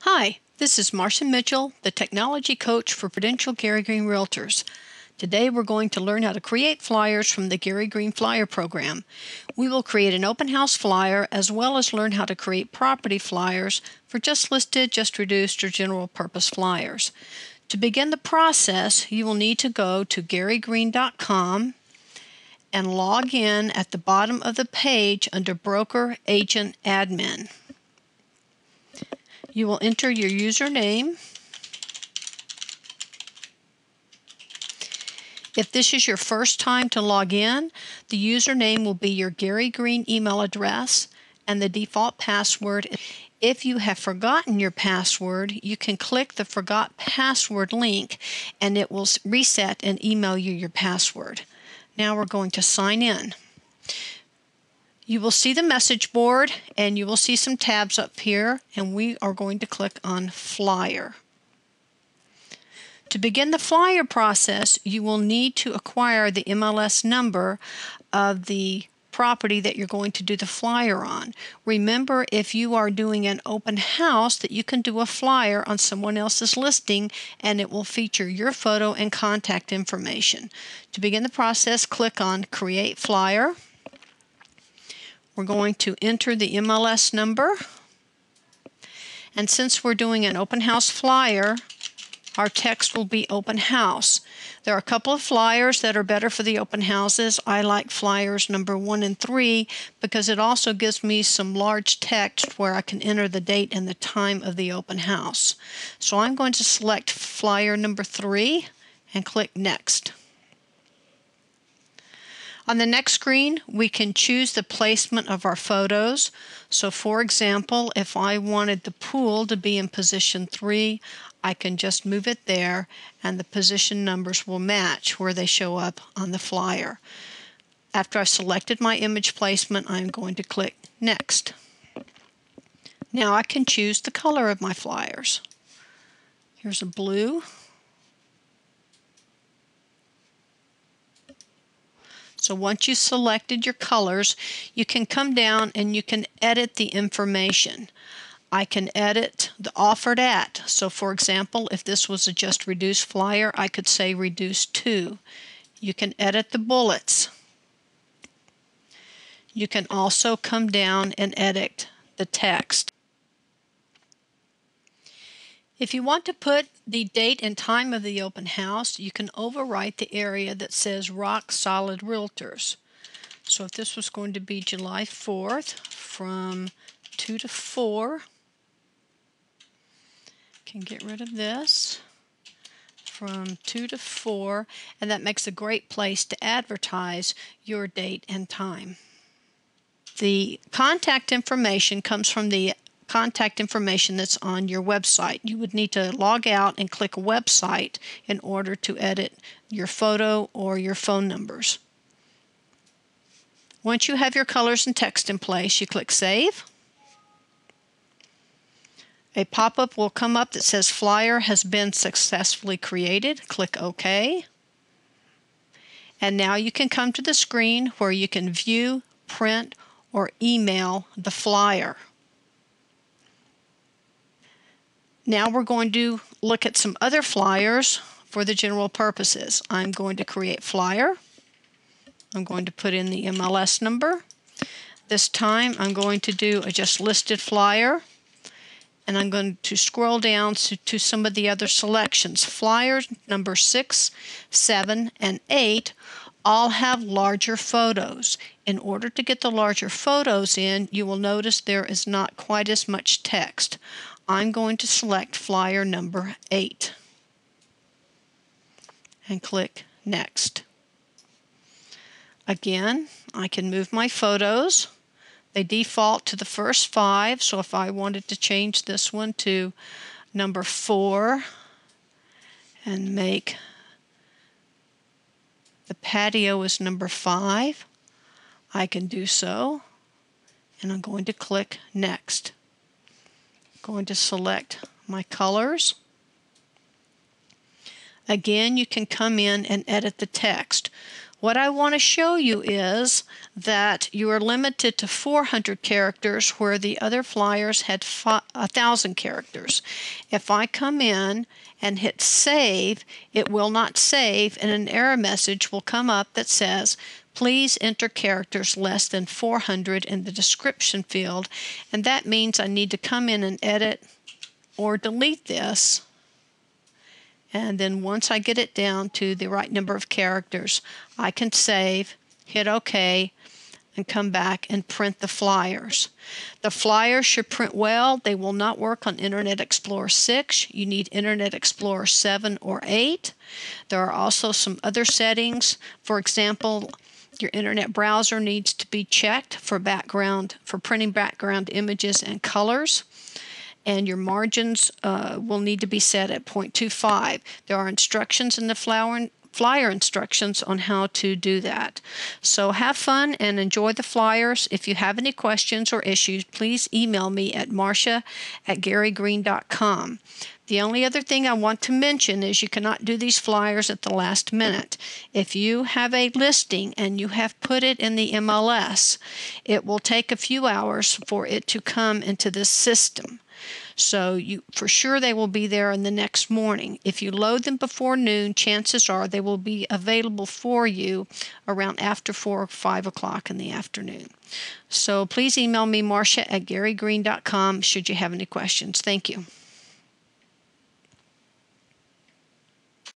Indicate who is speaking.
Speaker 1: Hi, this is Marcia Mitchell, the Technology Coach for Prudential Gary Greene Realtors. Today we're going to learn how to create flyers from the Gary Greene Flyer Program. We will create an open house flyer as well as learn how to create property flyers for just listed, just reduced, or general purpose flyers. To begin the process, you will need to go to GaryGreene.com and log in at the bottom of the page under Broker Agent Admin. You will enter your username. If this is your first time to log in, the username will be your Gary Greene email address and the default password. If you have forgotten your password, you can click the Forgot Password link and it will reset and email you your password. Now we're going to sign in. You will see the message board and you will see some tabs up here, and we are going to click on Flyer. To begin the flyer process, you will need to acquire the MLS number of the property that you're going to do the flyer on. Remember, if you are doing an open house, that you can do a flyer on someone else's listing and it will feature your photo and contact information. To begin the process, click on Create Flyer. We're going to enter the MLS number, and since we're doing an open house flyer, our text will be open house. There are a couple of flyers that are better for the open houses. I like flyers number 1 and 3 because it also gives me some large text where I can enter the date and the time of the open house. So I'm going to select flyer number 3 and click Next. On the next screen, we can choose the placement of our photos. So for example, if I wanted the pool to be in position 3, I can just move it there and the position numbers will match where they show up on the flyer. After I've selected my image placement, I'm going to click Next. Now I can choose the color of my flyers. Here's a blue. So once you've selected your colors, you can come down and you can edit the information. I can edit the offered at. So for example, if this was a just reduced flyer, I could say reduced to. You can edit the bullets. You can also come down and edit the text. If you want to put the date and time of the open house, you can overwrite the area that says Rock Solid Realtors. So if this was going to be July 4th from 2 to 4, can get rid of this, from 2 to 4, and that makes a great place to advertise your date and time. The contact information comes from the contact information that's on your website. You would need to log out and click Website in order to edit your photo or your phone numbers. Once you have your colors and text in place, you click Save. A pop-up will come up that says Flyer has been successfully created. Click OK. And now you can come to the screen where you can view, print, or email the flyer. Now we're going to look at some other flyers for the general purposes. I'm going to create flyer. I'm going to put in the MLS number. This time I'm going to do a just listed flyer, and I'm going to scroll down to some of the other selections. Flyers number 6, 7, and 8 all have larger photos. In order to get the larger photos in, you will notice there is not quite as much text. I'm going to select flyer number 8 and click Next. Again, I can move my photos. They default to the first 5, so if I wanted to change this one to number 4 and make the patio is number 5, I can do so, and I'm going to click Next. Going to select my colors. Again, you can come in and edit the text. What I want to show you is that you are limited to 400 characters where the other flyers had 1,000 characters. If I come in and hit save, it will not save, and an error message will come up that says, please enter characters less than 400 in the description field, and that means I need to come in and edit or delete this. And then once I get it down to the right number of characters, I can save, hit OK, and come back and print the flyers. The flyers should print well. They will not work on Internet Explorer 6. You need Internet Explorer 7 or 8. There are also some other settings. For example, your internet browser needs to be checked for printing background images and colors. And your margins will need to be set at 0.25. There are instructions in the flyer instructions on how to do that. So have fun and enjoy the flyers. If you have any questions or issues, please email me at marcia@garygreene.com. The only other thing I want to mention is you cannot do these flyers at the last minute. If you have a listing and you have put it in the MLS, it will take a few hours for it to come into this system. So for sure they will be there in the next morning. If you load them before noon, chances are they will be available for you around after 4 or 5 o'clock in the afternoon. So please email me, Marcia@garygreene.com, should you have any questions. Thank you.